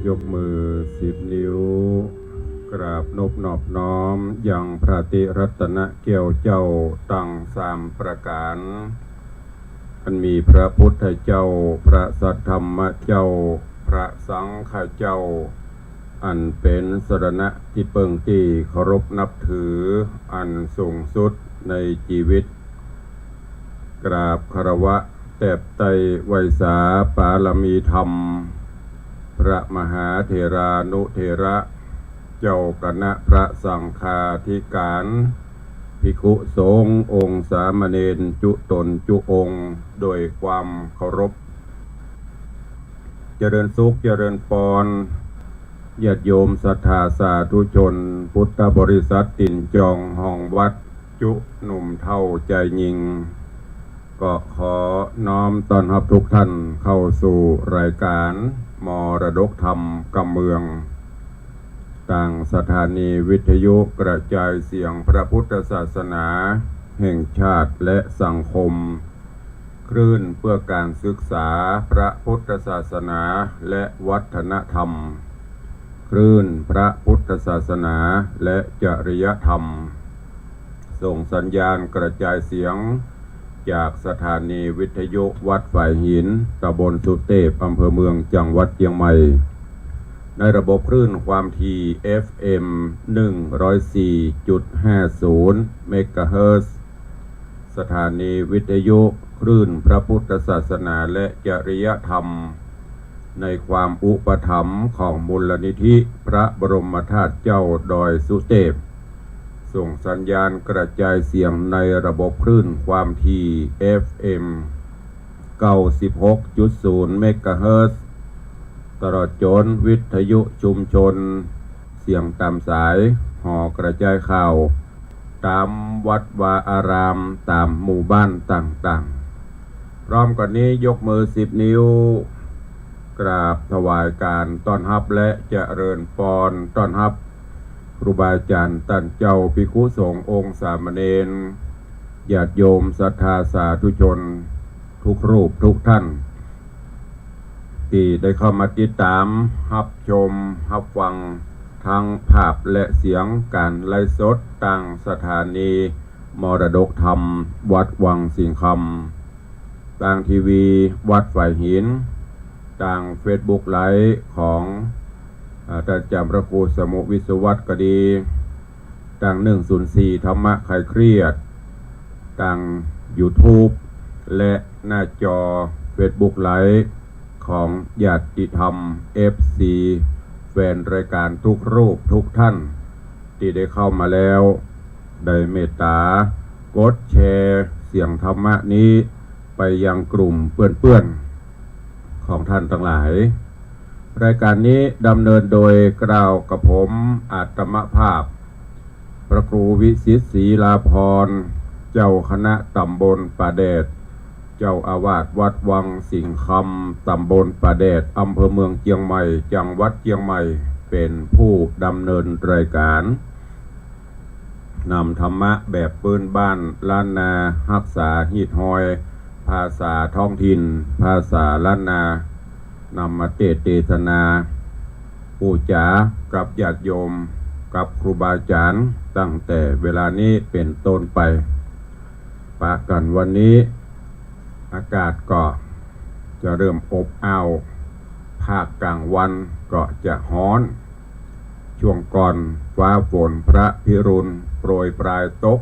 ยกมือ10 นิ้วกราบนบนอบน้อมยังพระติรัตนเกี่ยวเจ้าตั้ง3 ประการอันมีพระพุทธเจ้าพระสัทธรรมเจ้าพระสังฆเจ้าอันเป็นสรณะที่เปิงที่เคารพนับถืออันสูงสุดในชีวิตกราบคารวะแตบไตไวยสาปาลมีธรรมพระมหาเถรานุเถระเจ้าคณะพระสังฆาธิการภิกขุสงฆ์องค์สามเณรจุตนจุองค์โดยความเคารพเจริญสุขเจริญพรญาติโยมศรัทธาสาธุชนพุทธบริษัทติ่นจองห้องวัดจุหนุ่มเท่าใจยิงก็ขอน้อมต้อนรับทุกท่านเข้าสู่รายการมรดกธรรมกำเมืองต่างสถานีวิทยุกระจายเสียงพระพุทธศาสนาแห่งชาติและสังคมคลื่นเพื่อการศึกษาพระพุทธศาสนาและวัฒนธรรมคลื่นพระพุทธศาสนาและจริยธรรมส่งสัญญาณกระจายเสียงจากสถานีวิทยุวัดฝ่ายหินตำบลสุเทพอำเภอเมืองจังหวัดเชียงใหม่ในระบบคลื่นความถี่ FM 104.50 เมกะเฮิรตซ์สถานีวิทยุคลื่นพระพุทธศาสนาและจริยธรรมในความอุปถัมภ์ของมูลนิธิพระบรมธาตุเจ้าดอยสุเทพส่งสัญญาณกระจายเสียงในระบบคลื่นความถี่ FM 96.0 เมกะเฮิรตซ์ตลอดจนวิทยุชุมชนเสียงตามสายห่อกระจายข่าวตามวัดวาอารามตามหมู่บ้านต่างๆพร้อมกันนี้ยกมือ10 นิ้วกราบถวายการต้อนรับและเจริญพรต้อนรับครูบาอาจารย์ท่านเจ้าภิกขุสงฆ์องค์สามเณรญาติโยมศรัทธาสาธุชนทุกรูปทุกท่านที่ได้เข้ามาติดตามรับชมรับฟังทางภาพและเสียงการไลฟ์สดต่างสถานีมรดกธรรมวัดวังสิงห์คำต่างทีวีวัดฝ่ายหินต่างเฟซบุ๊กไลฟ์ของท่านจำพระครูสมุวิศวัตก็ดีต่าง104ธรรมะคลายเครียดต่าง YouTube และหน้าจอ Facebook ไลฟ์ของญาติธรรม FC แฟนรายการทุกรูปทุกท่านที่ได้เข้ามาแล้วได้เมตตากดแชร์เสียงธรรมะนี้ไปยังกลุ่มเพื่อนๆของท่านทั้งหลายรายการนี้ดำเนินโดยกล่าวกับผมอาตมภาพพระครูวิสิตศรีลาภรณ์เจ้าคณะตำบลป่าแดดเจ้าอาวาสวัดวังสิงห์คำตำบลป่าแดดอำเภอเมืองเชียงใหม่จังหวัดเชียงใหม่เป็นผู้ดำเนินรายการนำธรรมะแบบปืนบ้านล้านนารักษาฮีดฮอยภาษาท้องถิ่นภาษาล้านนานำมาเทศนาปูจากับญาติโยมกับครูบาอาจารย์ตั้งแต่เวลานี้เป็นต้นไปปะกันวันนี้อากาศก็จะเริ่มอบอ้าวภาคกลางวันก็จะร้อนช่วงก่อนฟ้าฝนพระพิรุณโปรยปลายตก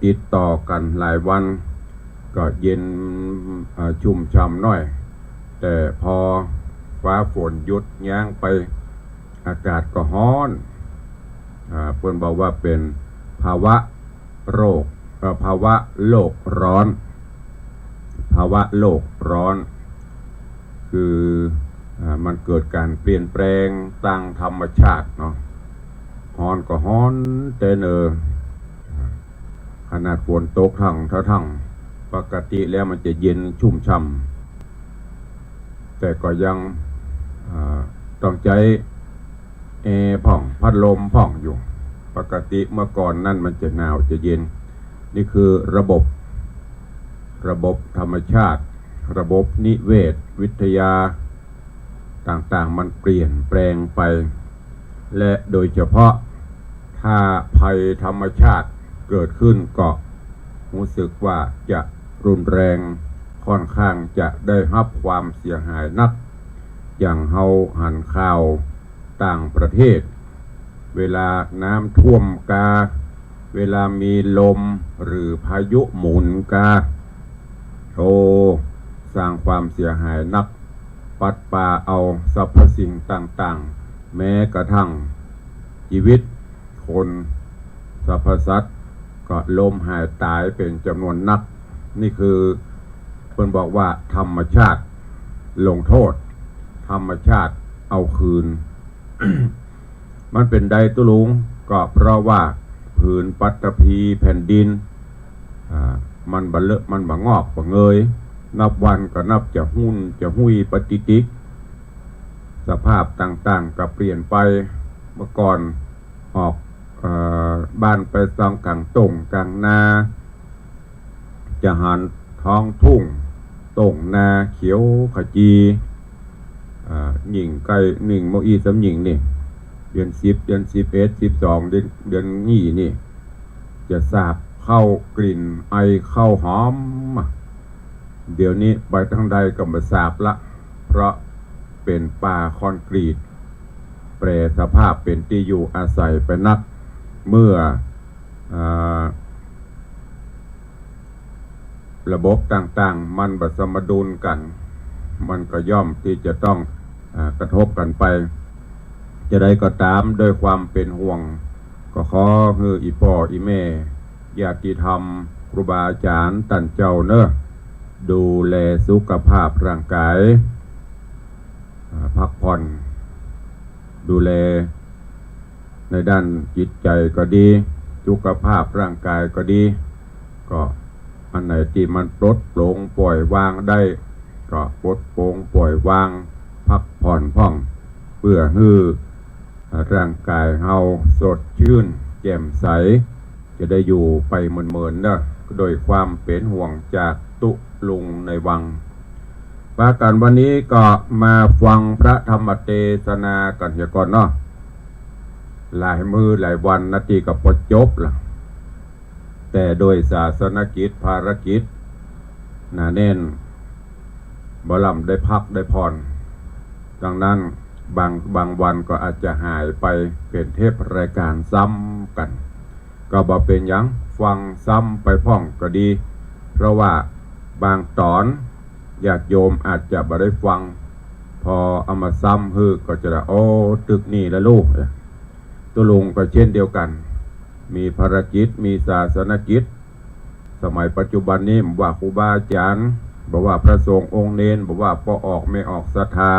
ติดต่อกันหลายวันก็เย็นชุ่มฉ่ำหน่อยแต่พอฟ้าฝนหยุดยั้งไปอากาศก็ร้อนเพื่อนบอกว่าเป็นภาวะโลกร้อนภาวะโลกร้อนคือมันเกิดการเปลี่ยนแปลงทางธรรมชาติเนาะร้อนก็ร้อนแต่ขนาดฝนตกทั้งปกติแล้วมันจะเย็นชุ่มฉ่ำแต่ก็ยังต้องใช้แอร์ผ่องพัดลมผ่องอยู่ปกติเมื่อก่อนนั่นมันจะหนาวจะเย็นนี่คือระบบธรรมชาติระบบนิเวศวิทยา ต่างๆมันเปลี่ยนแปลงไปและโดยเฉพาะถ้าภัยธรรมชาติเกิดขึ้นก็รู้สึกว่าจะรุนแรงค่อนข้างจะได้รับความเสียหายนักอย่างเฮาหันข่าวต่างประเทศเวลาน้ำท่วมกาเวลามีลมหรือพายุหมุนกาสร้างความเสียหายนักปัดป่าเอาสรรพสิ่งต่างๆแม้กระทั่งชีวิตคนสรรพสัตว์ก็ล้มหายตายเป็นจำนวนนักนี่คือเพิ่นบอกว่าธรรมชาติลงโทษธรรมชาติเอาคืน มันเป็นใดตุลุงก็เพราะว่าผืนปัตตภีแผ่นดินมันบะเลอะมันบะงอกบะเงยนับวันก็นับจะหุ้นจะหุยปฏิติกสภาพต่างๆก็เปลี่ยนไปเมื่อก่อนออกบ้านไปซองกลางตงกลางนาจะหันท้องทุ่งตงนาเขียวขจีหญิงไก่หนึ่งโมอีสำหญิงนี่เดือน10เดือน11 12เดือนนี่จะสาบเข้ากลิ่นไอเข้าหอมเดี๋ยวนี้ไปทางใดก็มาสาบละเพราะเป็นป่าคอนกรีตแปรสภาพเป็นที่อยู่อาศัยไปนักเมื่อระบบต่างๆมันบัสมดุลกันมันก็ย่อมที่จะต้องกระทบกันไปจะได้ก็ตามด้วยความเป็นห่วงก็ขอให้อีพ่ออีแม่ญาติธรรมครูบาอาจารย์ท่านเจ้าเนอะดูแลสุขภาพร่างกายพักผ่อนดูแลในด้านจิตใจก็ดีสุขภาพร่างกายก็ดีก็อันไหนที่มันปลดโปร่งปล่อยวางได้ก็ปลดโปร่งปล่อยวางพักผ่อนพ่องเพื่อให้ร่างกายเฮาสดชื่นแจ่มใสจะได้อยู่ไปเหมือนๆนะโดยความเป็นห่วงจากตุลุงในวังว่ากันวันนี้ก็มาฟังพระธรรมเทศนากันเสียก่อนเนาะหลายมือหลายวันนาทีก็พอจบละแต่โดยศาสนกิจภารกิจหนาแน่นบ่ลำได้พักได้ผ่อนดังนั้นบางวันก็อาจจะหายไปเป็นเทปรายการซ้ำกันก็บ่เป็นหยังฟังซ้ำไปพ่องก็ดีเพราะว่าบางตอนญาติโยมอาจจะบ่ได้ฟังพอเอามาซ้ำฮือก็จะได้ตึกนี่ละลูกตัวลุงก็เช่นเดียวกันมีภารกิจมีศาสนกิจสมัยปัจจุบันนี้ว่าครูบาอาจารย์บอกว่าพระสงฆ์องค์เนนบอกว่าพอออกไม่ออกศรัทธา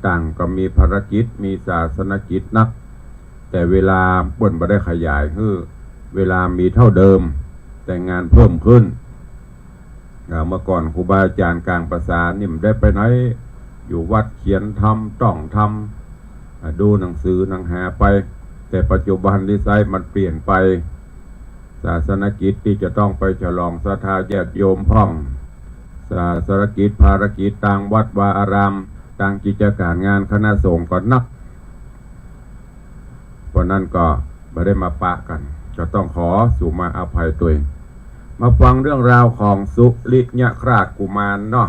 ต่างก็มีภารกิจมีศาสนกิจนักแต่เวลาเปิ้นบ่ได้ขยายคือเวลามีเท่าเดิมแต่งานเพิ่มขึ้นเมื่อก่อนครูบาอาจารย์กลางภาษานี่มันได้ไปไหนอยู่วัดเขียนทำต้องทำดูหนังสือหนังหาไปแต่ปัจจุบันดีไซน์มันเปลี่ยนไปศาสนกิจที่จะต้องไปฉลองศรัทธาญาติโยมพ่องศาสนกิจภารกิจต่างวัดวาอารามต่างกิจการงานคณะสงฆ์ก็นักเพราะนั้นก็ไม่ได้มาปะกันก็ต้องขอสุมาอภัยตัวเองมาฟังเรื่องราวของสุริยคราชกุมารเนาะ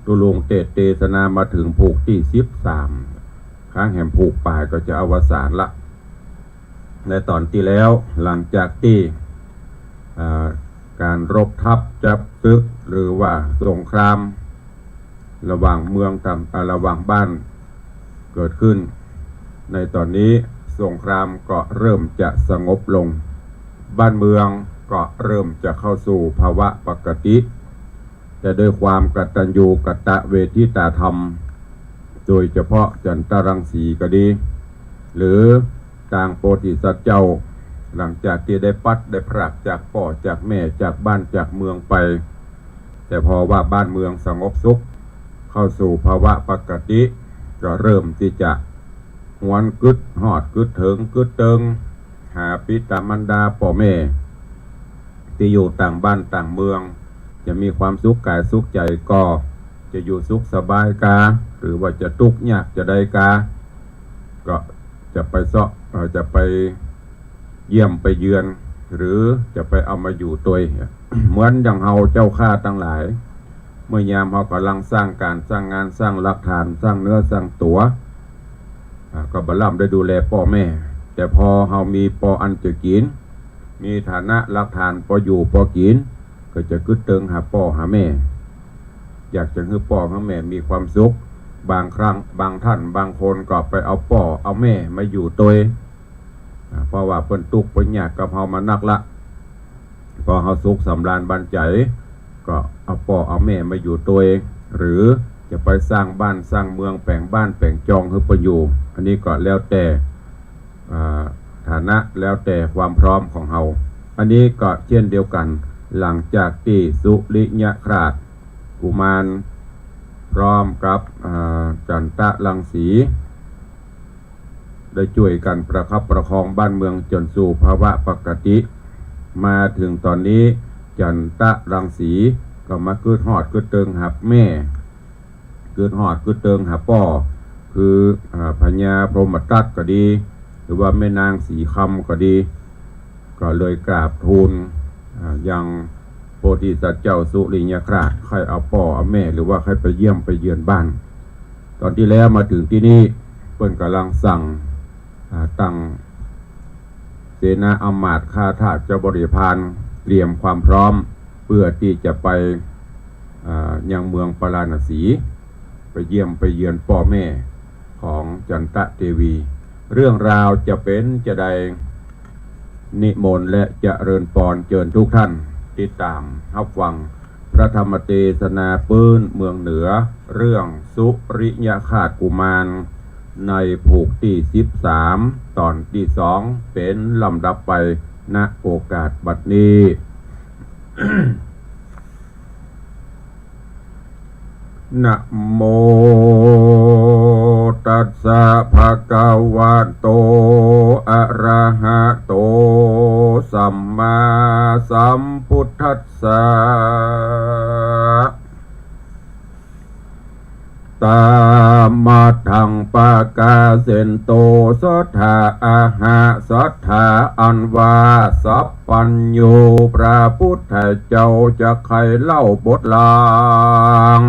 ตุลุงเทศนามาถึงผูกที่13ข้างแห่งผูกปลายก็จะอวสานละในตอนที่แล้วหลังจากที่การรบทัพจับศึกหรือว่าสงครามระหว่างเมืองระหว่างบ้านเกิดขึ้นในตอนนี้สงครามก็เริ่มจะสงบลงบ้านเมืองก็เริ่มจะเข้าสู่ภาวะปกติแต่ด้วยความกตัญญูกตเวทิตาธรรมโดยเฉพาะจันตรังสีก็ดีหรือต่างโพธิสัตว์เจ้าหลังจากที่ได้ปัดได้พรากจากพ่อจากแม่จากบ้านจากเมืองไปแต่พอว่าบ้านเมืองสงบสุขเข้าสู่ภาวะปกติก็เริ่มที่จะหวนกึดหอดกึดถึงกึดเติงหาปิตามันดาพ่อแม่ที่อยู่ต่างบ้านต่างเมืองจะมีความสุขกายสุขใจก็ จะอยู่สุขสบายกาหรือว่าจะทุกข์ยากจะได้กาก็จะไปจะไปเยี่ยมไปเยือนหรือจะไปเอามาอยู่ตัว เหมือนอย่างเฮาเจ้าข้าทั้งหลายเมื่อยามเฮากำลังสร้างการสร้างงานสร้างหลักฐานสร้างเนื้อสร้างตัวก็บล่ำได้ดูแลพ่อแม่แต่พอเฮามีปออันจะกินมีฐานะหลักฐานพออยู่พอกินก็จะกึดเติงหาพ่อหาแม่อยากจะให้พ่อให้แม่มีความสุขบางครั้งบางท่านบางคนก็ไปเอาพ่อเอาแม่มาอยู่ตัวเพราะว่าเพิ่นทุกข์เพิ่นยากกับเฮามานักละพอเฮาสุขสำราญบันใจก็เอาพ่อเอาแม่มาอยู่ตัวเองหรือจะไปสร้างบ้านสร้างเมืองแปลงบ้านแปลงจองให้ไปอยู่อันนี้ก็แล้วแต่ฐานะแล้วแต่ความพร้อมของเฮาอันนี้ก็เช่นเดียวกันหลังจากที่สุริยคราชกุมารพร้อมกับจันทะรังสีได้ช่วยกันประคับประคองบ้านเมืองจนสู่ภาวะปกติมาถึงตอนนี้จันทะรังสีก็มาเกิดหอดเกิดเติงหับแม่เกิดหอดเกิดเติงหับพ่อคือพญาพรหมทัตก็ดีหรือว่าแม่นางสีคำก็ดีก็เลยกราบทูลยังโพธิสัตว์เจ้าสุริยคราชใครเอาพ่อเอาแม่หรือว่าใครไปเยี่ยมไปเยือนบ้านตอนที่แล้วมาถึงที่นี่เพิ่นกำลังสั่งตั้งเสนาอำมาตย์ข้าทาสเจ้าบริพารเตรียมความพร้อมเพื่อที่จะไปยังเมืองปราณสีไปเยี่ยมไปเยือนพ่อแม่ของจันทเทวีเรื่องราวจะเป็นจะใดนิมนต์และเจริญพรเชิญทุกท่านติดตามรับฟังพระธรรมเทศนาปื้นเมืองเหนือเรื่องสุริยคราชกุมารในผูกที่13ตอนที่2เป็นลำดับไปณโอกาสบัดนี้ นะโมตัสสะภะคะวะโตอะระหะโตสัมมาสัมพุทธัสสะตามาทังปะกาเสนโตสัทธาอาหะสัทธาอันวาสัพพัญโยพระพุทธเจ้าจะใครเล่าบทลาง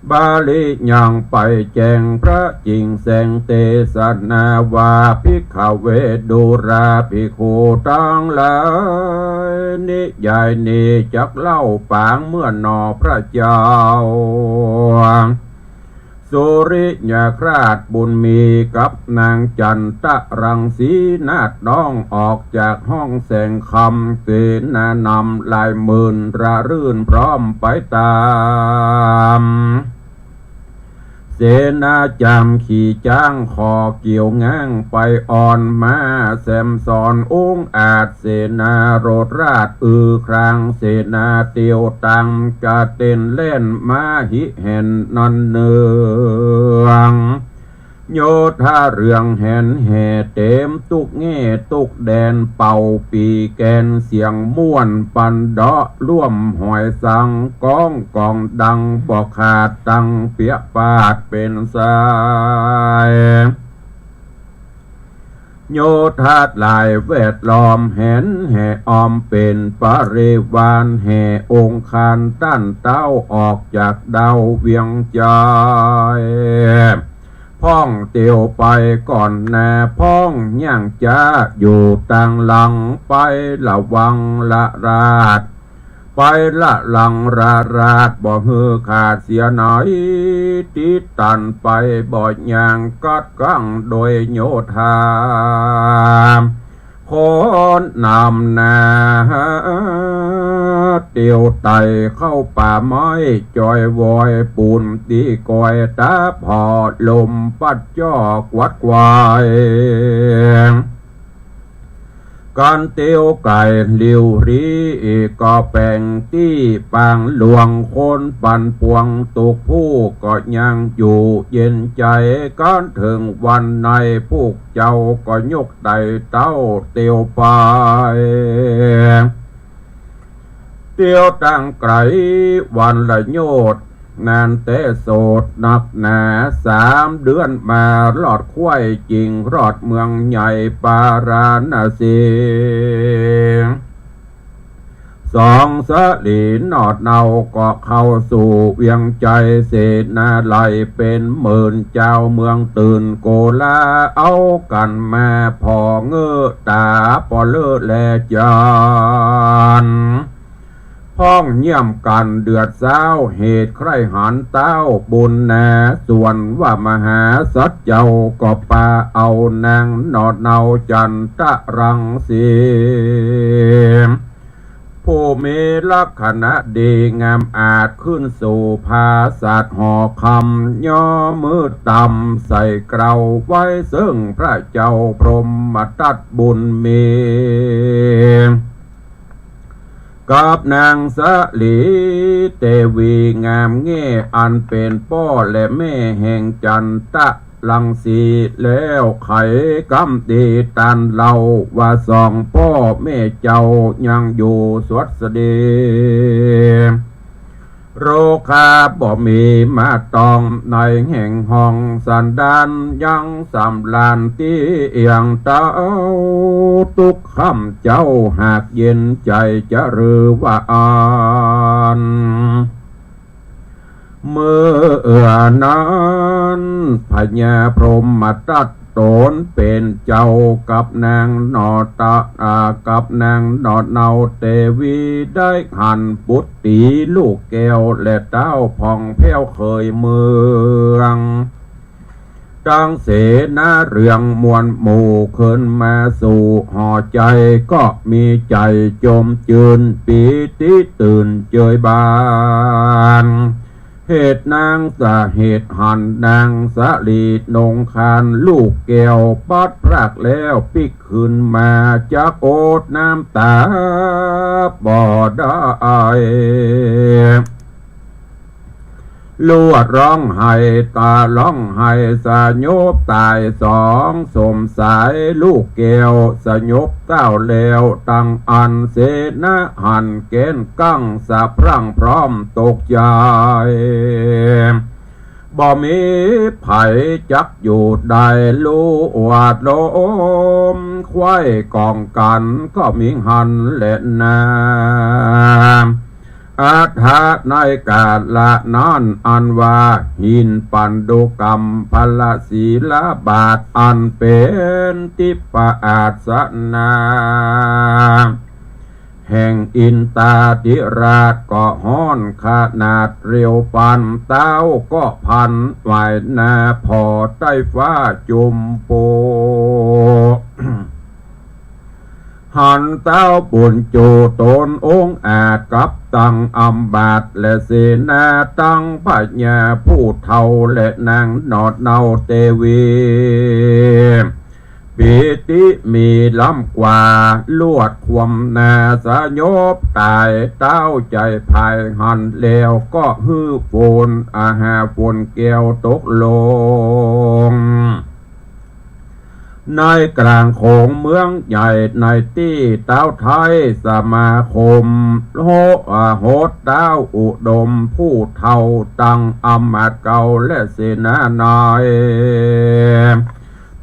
บาลียังไปแจงพระจริงแสงเตสนาวาภิกขเวดุราภิกขุทั้งหลายนิยายนี้จักเล่าปางเมื่อนอพระเจ้าสุริยคราชบุญมีกับนางจันทรังสีนาดน้องออกจากห้องแสงคำเสนานำลายหมื่นระรื่นพร้อมไปตามเสนาจำขี่จ้างคอเกี่ยวง้างไปอ่อนมาแซมสอนองค์อาจเสนาโรดราชครางเสนาเตียวตังกะเต้นเล่นมาหิเห็นนันเนืองโยธาเรืองแห่นแห่เต็มตุกแง่ตุกแดนเป่าปีแกนเสียงม่วนปันเดาะร่วมหอยสังก้องกองดังบอกขาดตังเปียปาดเป็นสายโยธาหลายเวทล้อมแห่นแห่ออมเป็นปริวารแห่องค์คานตั้นเต้าออกจากดาวเวียงใจพ้องเตียวไปก่อนแน่พ้องย่างจ้าอยู่ต่างหลังไประวังละราดไปละหลังราดบ่ฮือขาดเสียหน่อยติดตันไปบ่ย่างกัดกั้งโดยโยธาคนนำนาเตียวไตเข้าป่าไม้จอยวอยปูนตีกอยตาพอลมปัดจอกวัดควายการเตียวไก่ลิวรีก็แป่งที่ปางหลวงคนปันปวงตุกผู้ก็ยังอยู่เย็นใจการถึงวันในพวกเจ้าก็ยกไตเต้าเตียวไปเตียวตั้งไกลวันละโยด นานแต่โสดนักหนา3 เดือนมาหลอดควายจริงรอดเมืองใหญ่ปาราณสี2 สลีนอดเนาก็เข้าสู่เวียงใจเศษนาไหลเป็นหมื่นเจ้าเมืองตื่นโกลาเอากันมาพอเงือตาปอเลือแลจานพ้องเยี่ยมกันเดือดเศร้าเหตุใครหันเต้าบุญแน่ส่วนว่ามหาสัจเจ้าก็ปาเอานางนอดเนาจันตะรังสีผู้มีลักษณะดีงามอาจขึ้นสู่ภาษาห่อคำย่อมือต่ำใส่เกราไว้ซึ่งพระเจ้าพรหมทัตบุญมีกับนางสลีเตวีงามเง่อันเป็นพ่อและแม่แห่งจันตะลังสีแล้วไขกำตีตันเล่าว่า2 พ่อแม่เจ้ายังอยู่สวัสดีโรคาบ่มีมาตองในแห่งห้องสันดานยังสำลานที่เอียงเต้าทุกคำเจ้าหากเย็นใจจะรือว่าอ่านเมื่อนั้นพญาพรหมทัตตนเป็นเจ้ากับนางนอตะกับนางนอดเนาเตวีได้หันปุตตีลูกแก้วและเต้าผ่องแผ้วเคยเมืองจังเสนาเรืองมวลหมู่ขึ้นมาสู่ห่อใจก็มีใจจมจืนปีติตื่นเจยบานเหตุนางสาเหตุหันนางสาลีนงคานลูกแก้วปัดพรากแล้วปิกขึ้นมาจากโอดน้ำตาบ่ได้ลวดร้องไห้ตาร้องไห้สยบตาย2 สมสายลูกแก้วสยบเต้าแล้วตั้งอันเสนาหันเกณฑ์กั้งสะพรั่งพร้อมตกใจบ่มีไผจักอยู่ได้ลูวาดลมควายกองกันก็มีหันและนาอาถาในกาละนานอันว่าหินปันดุกรรมพลศีลบาทอันเป็นทิปอาสนาแห่งอินตาธิราชก็ห้อนขนาดเรียวปันเต้าก็พันไหวนาพอใต้ฟ้าจุมโปหันเต้าปุญจูตนองค์อาจกับตั้งอัมบาตและเสนาตั้งพญาผู้เฒ่าและนางนอดเนาเตวีปิติมีล้ำกว่าลวดความนาสยบตายเต้าใจภายหันแล้วก็ฮือฝนอาหาฝนแก้วตกลงในกลางโขงเมืองใหญ่ในที่เต้าไทยสมาคมโหดเต้าอุดมผู้เฒ่าตั้งอำมาตย์เก่าและเสนาหน่อย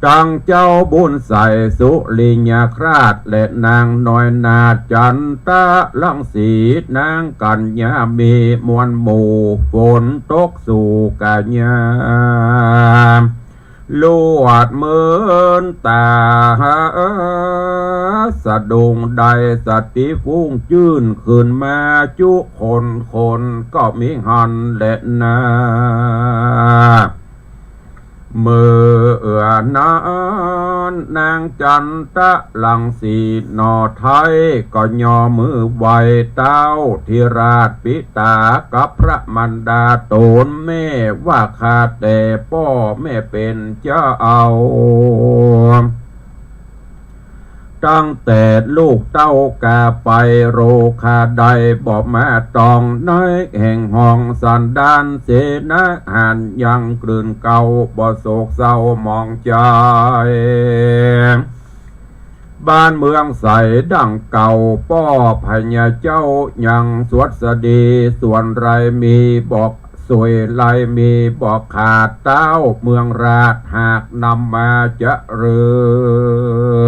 ตั้งเจ้าบุญใส่สุริยาคราชและนางน้อยนาจันตะลังสีนางกัญญามีมวลหมู่ฝนตกสู่กัญญาลวดเมินตาสะดุงใดสติฟุ้งจื้นขึ้นมาจุคนก็มีหันและนาเมื่อนานนางจันตะลังสีนอไทยก็ย่อมือไหวเต้าธิราชปิตากับพระมันดาโตนแม่ว่าขาดแต่พ่อแม่เป็นเจ้าเอาตั้งแต่ลูกเต้ากาไปโรคาใดบอกมาตองน้อยแห่งห้องสันดานเสนาหันยังกลืนเก่าบ่โศกเศร้ามองใจบ้านเมืองใสดังเก่าป้อพญาเจ้ายังสวัสดีส่วนไรมีบอก สวยไลมีบอกขาดเต้าเมืองราชหากนำมาจะเรื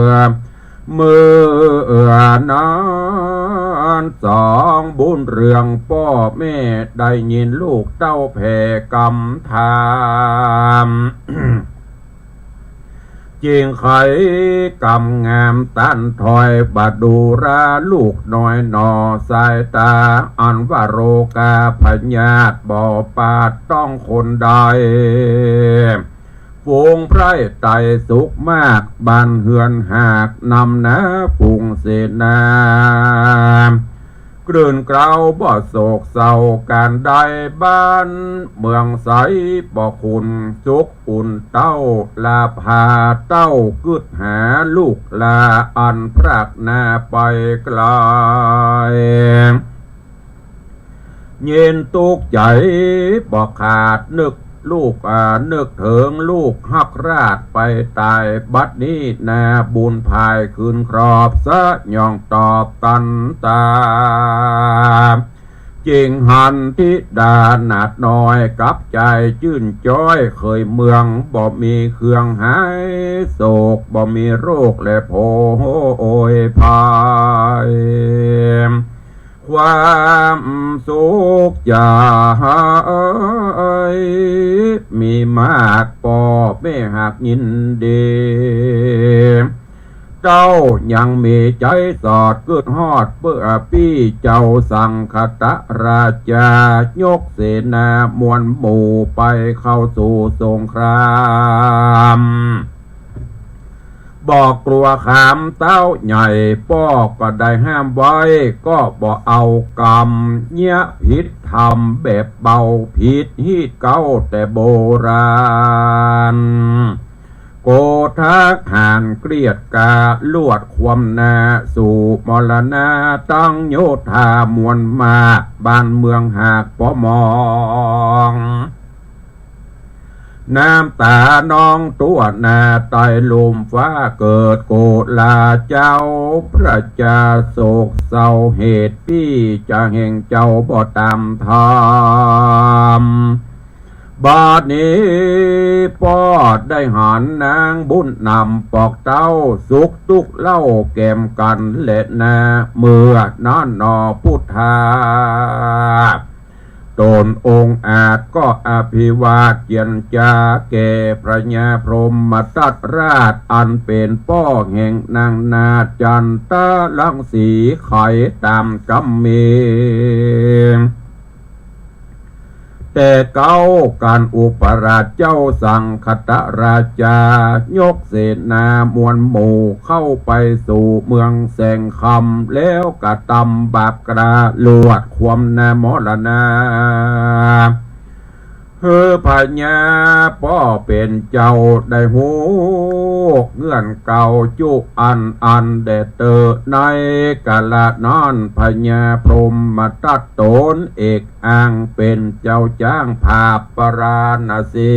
อเมื่อนั้นสองบุญเรืองพ่อแม่ได้ยินลูกเต้าแผ่กำถามจิงไขกำงามตันถอยบาดูราลูกน้อยนอสายตาอันว่าโรกาพญาตบ่อปาดต้องคนใดฝูงไพร่ไต่สุขมากบ้านเฮือนหากนำนะฝูงเสนากลื่นเกลาบ่โศกเศร้าการใดบ้านเมืองใสบ่คุณสุขอุ่นเต้าลาพาเต้ากึดหาลูกลาอันพรากนาไปไกลเย็นตุกใจบ่ขาดนึกลูกนึกถึงลูกหักราดไปตายบัดนี้นาบุญภายคืนครอบซะย่องตอบตันตาจิงหันทิดาหนาดน้อยกับใจจื่นจ้อยเคยเมืองบ่มีเครื่องหายโศกบ่มีโรคและโผโอยภายความสุขจะมีมากปอไม่หักยินดีเจ้ายังมีใจสอดกึดฮอดเพื่อพี่เจ้าสังคตราชายกเสนามวลหมู่ไปเข้าสู่สงครามบอกกลัวขามเต้าใหญ่ป้อก็ได้ห้ามไว้ก็บ่เอากรรมเนี้ยผิดทำแบบเบาผิดฮีดเก้าแต่โบราณโกทักหานเกลียดกาลวดความนาสู่มรณะตั้งโยธามวลมาบ้านเมืองหากปอมองน้ำตาน้องตัวนาไตลมฟ้าเกิดโกลาเจ้าพระเจ้าโศกเศร้าเหตุพี่จะแห่งเจ้าบ่ตามธรรมบาดนี้ปอดได้หันนางบุญนำปอกเต้าสุขทุกเล่าแก้มกันเล็ดนาเมื่อนอนนอพุทธาตนองค์อาจก็อภิวาทเยียนจาแก่พระญาพรหมตัตราชอันเป็นป้อแห่งนางนาจันตะลังสีไขตามกำเมแต่เก้าการอุปราชเจ้าสังคตราชายกเสนามวลหมู่เข้าไปสู่เมืองแสงคำแล้วกระตำบาปกระลวดความนามรณาพญาป้อเป็นเจ้าได้หูเงื่อนเก่าจุอันเดเตอในกาลนอนพญาพรหมตัดตนเอกอ้างเป็นเจ้าจ้างภาพปราณสี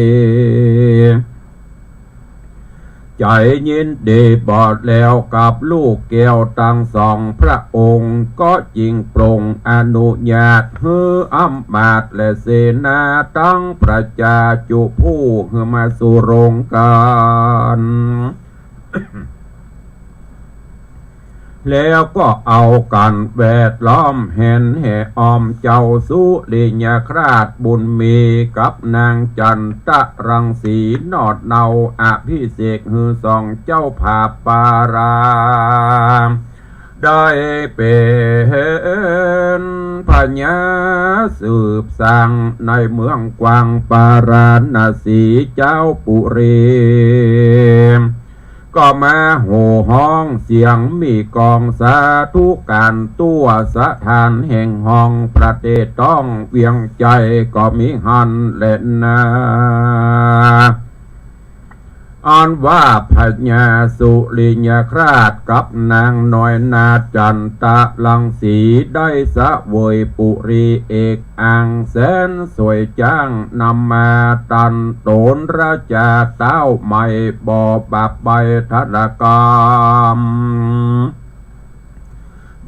ใจยินดีบอดแล้วกับลูกแก้วตั้งสองพระองค์ก็จริงปรงอนุญาตให้อำมาตย์และเสนาตั้งประชาจุผู้ให้มาสู่โรงการ แล้วก็เอากันแวดล้อมแห่นแห่ออมเจ้าสุริยคราชบุญมีกับนางจันตะรังสีนอดเนาอภิเษกฮือสองเจ้าภาพปารามได้เป็นพญาสืบสั่งในเมืองกวางปาราณสีเจ้าปุรีก็มาโห่ห้องเสียงมีกองสาธุการตัวสถานแห่งห้องประเทศต้องเวียงใจก็มีหันเล่นนาอันว่าพญาสุริยคราชกับนางน้อยนาจันตะลังสีได้สะเวยปุรีเอกอังแสนสวยจ้างนำมาตันโตนราชาเต้าใหม่บ่อบาปใบธนกรรม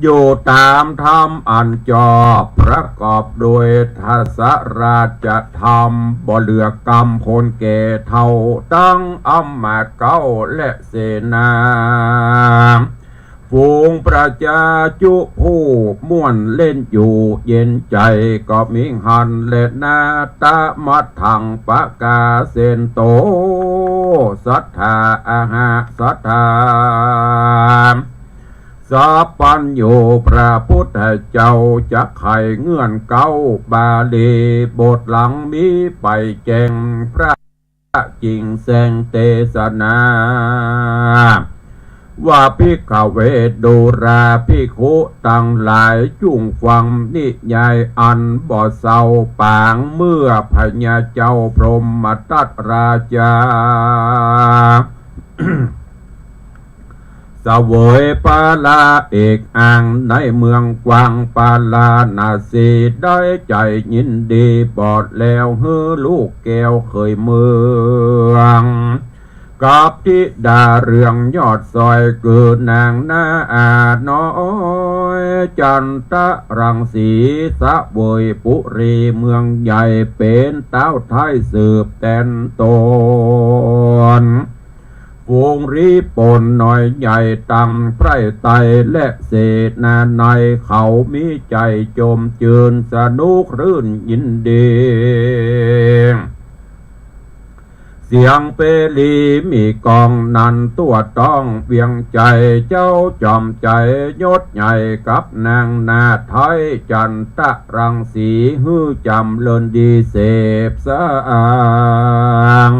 อยู่ตามธรรมอันจอบประกอบโดยทัศราชธรรมบ่เหลือกรรมคนแก่เท่าตั้งอำมาตย์เก้าและเสนาฝูงประชาจุผู้ม่วนเล่นอยู่เย็นใจก็มิหันและนาตะมัดทังปะกาเซนโตศรัทธาอาหาศรัทธาสัพพัญโยพระพุทธเจ้าจะไขเงื่อนเก้าบาลีบทหลังมีไปแจงพระจริงแสงเทศนาว่าภิกขเวสดูราภิกขุตั้งหลายจุงฟังนิยายอันบ่เศร้าปางเมื่อพญาเจ้าพรหมทัตราชา เสวยปาลาเอกอ่างในเมืองกวางปาลานาสีได้ใจยินดีบอดแล้วเฮือลูกแก้วเคยเมืองกับธิดาเรืองยอดซอยเกิดนางนาอาน้อยจันทรังสีสะเวยปุรีเมืองใหญ่เป็นเต้าไทยสืบแตนตนวงรีปนหน่อยใหญ่ตังไพร่ไตและเศษนาในเขามีใจจมจืนสนุกรื่นยินดีเสียงเปลีมีกองนันตัวต้องเวียงใจเจ้าจอมใจยศใหญ่กับนางนาไทยจันทรังสีฮือจำเลินดีเสพสาง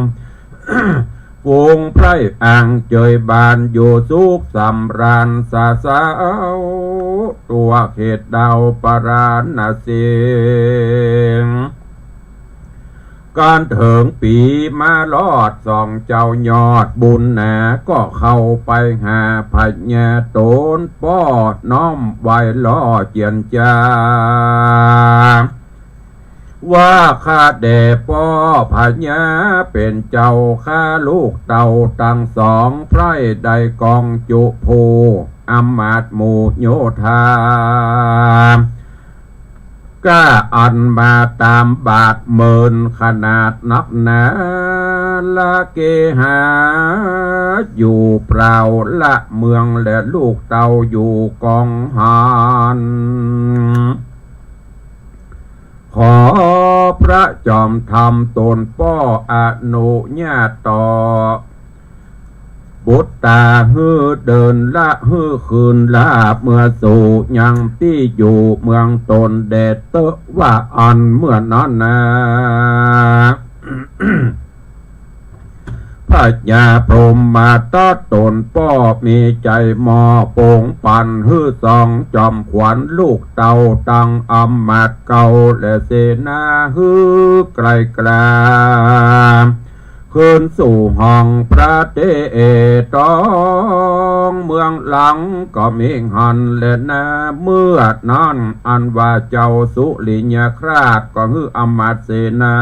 วงไพร่อ่างเจยบานอยู่สุขสำราญสาสาวตัวเขตดาวปราณเสียงการเถิงปีมาลอดส่องเจ้ายอดบุญหนาก็เข้าไปหาพญาโตนป้อน้อมไว้ล่อเจียนจาว่าข้าแด่ป้อพญาเป็นเจ้าข้าลูกเต่าตั้งสองไพร่ใดกองจุภูอำมาตย์หมู่โยธาก้าอันมาตามบาทเมินขนาดนับหนาละเกหาอยู่เปล่าละเมืองและลูกเต่าอยู่กองหานขอพระจอมธรรมตนป้ออนุญาตต่อบุตรตาฮือเดินละฮือคืนลาเมื่อสู่ยังที่อยู่เมืองตนเดชเตอว่าอันเมื่อนั้นนะ พระยาพรหมมาตอตนป้อมีใจมอโป่งปันฮือสองจอมขวัญลูกเต่าตังอำมาตย์เก่าและเสนาฮือไกลกลาคืนสู่ห้องพระเตตองเมืองหลังก็มีหันและนาเมื่อนั้นอันว่าเจ้าสุลิญญาคราชก็คืออำมาตย์เสนา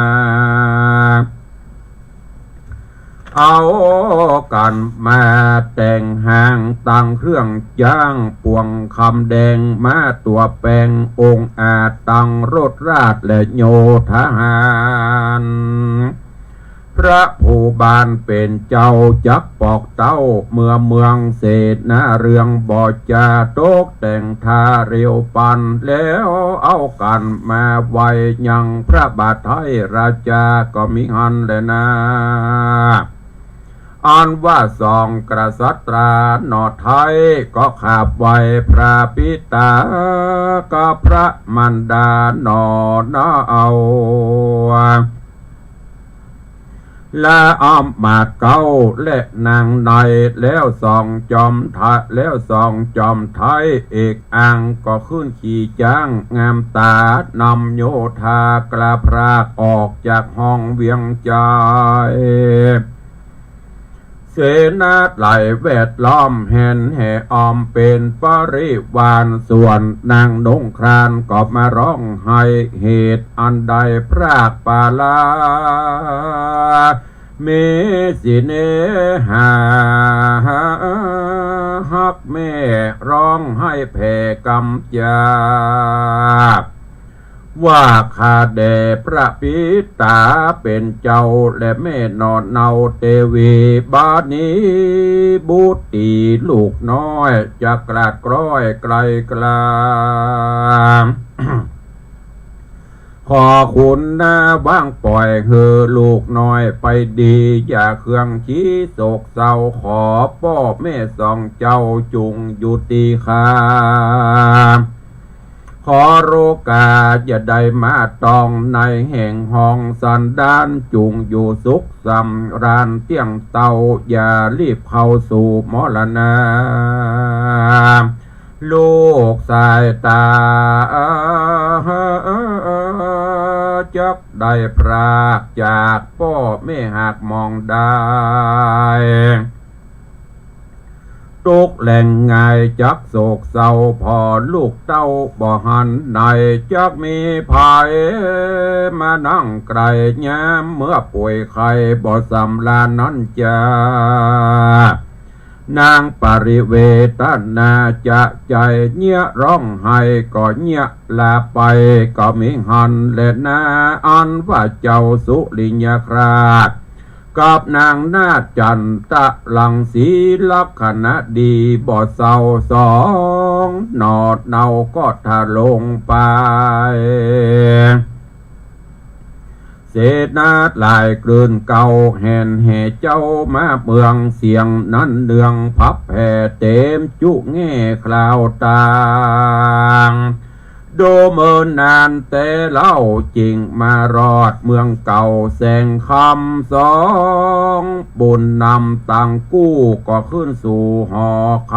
เอากันมาแต่งหางตั้งเครื่องย่างปวงคำแดงมาตัวแปลงองค์อาจตั้งรถราชและโยธาหารพระผู้บานเป็นเจ้าจักปอกเต้าเมืองเศษนาเรืองบอจาโตกแต่งทาเรียวปันแล้วเอากันมาไว้ยังพระบาทไทยราชาก็มีหันเลยนะอันว่าสองกษัตริย์หนอไทยก็ขาบไว้พระปิตากับพระมันดาหนอนาเอาและอ้อมมาเก้าและนางในแล้วสองจอมทะแล้วสองจอมไทยเอกอังก็ขึ้นขี่จ้างงามตานำโยธากระพรากออกจากห้องเวียงใจเสนาไหลแวดล้อมแห่นแห่ออมเป็นปริวารส่วนนางนงครานก็มาร้องไห้เหตุอันใดพรากปาลา เมสิเนหาฮักแม่ร้องให้แผ่กำจาบว่าข้าแด่พระปิตาเป็นเจ้าและแม่นอนเนาเตวีบาดนี้บุตรีลูกน้อยจะกราดกร้อยไกลกลาง ขอคุณนะบ้างปล่อยเฮอลูกน้อยไปดีอย่าเครื่องชี้โศกเศร้าขอพ่อแม่สองเจ้าจุงอยู่ตีคาขอโรกาอย่าได้มาตองในแห่งห้องสันดานจุงอยู่สุขสำราญเตี้ยงเตาอย่ารีบเข้าสู่มรณะลูกสายตาจักได้พรากจากพ่อไม่หากมองได้ตุกแหล่งไงจักโศกเศร้าพอลูกเต้าบ่หันในจักมีภัยมานั่งไกลแย้มเมื่อป่วยไข้บ่สำลานั้นจานางปริเวทนาจะใจเงียร้องไห้ก็เงียลาไปก็มีหันและนาอันว่าเจ้าสุริยคราชกับนางนาจันตะลังสีลักษณะดีบ่เศร้าสองนอดเนาก็ทะลงไปเศษนาดลายกลืนเก่าแห่นแห่เจ้ามาเมืองเสียงนั้นเดืองพับแผ่เต็มจุแง่คลาวตางโดเมินนานแต่เล่าจริงมารอดเมืองเก่าแสงคำสองบุญนำตังกู้ก็ขึ้นสู่หอค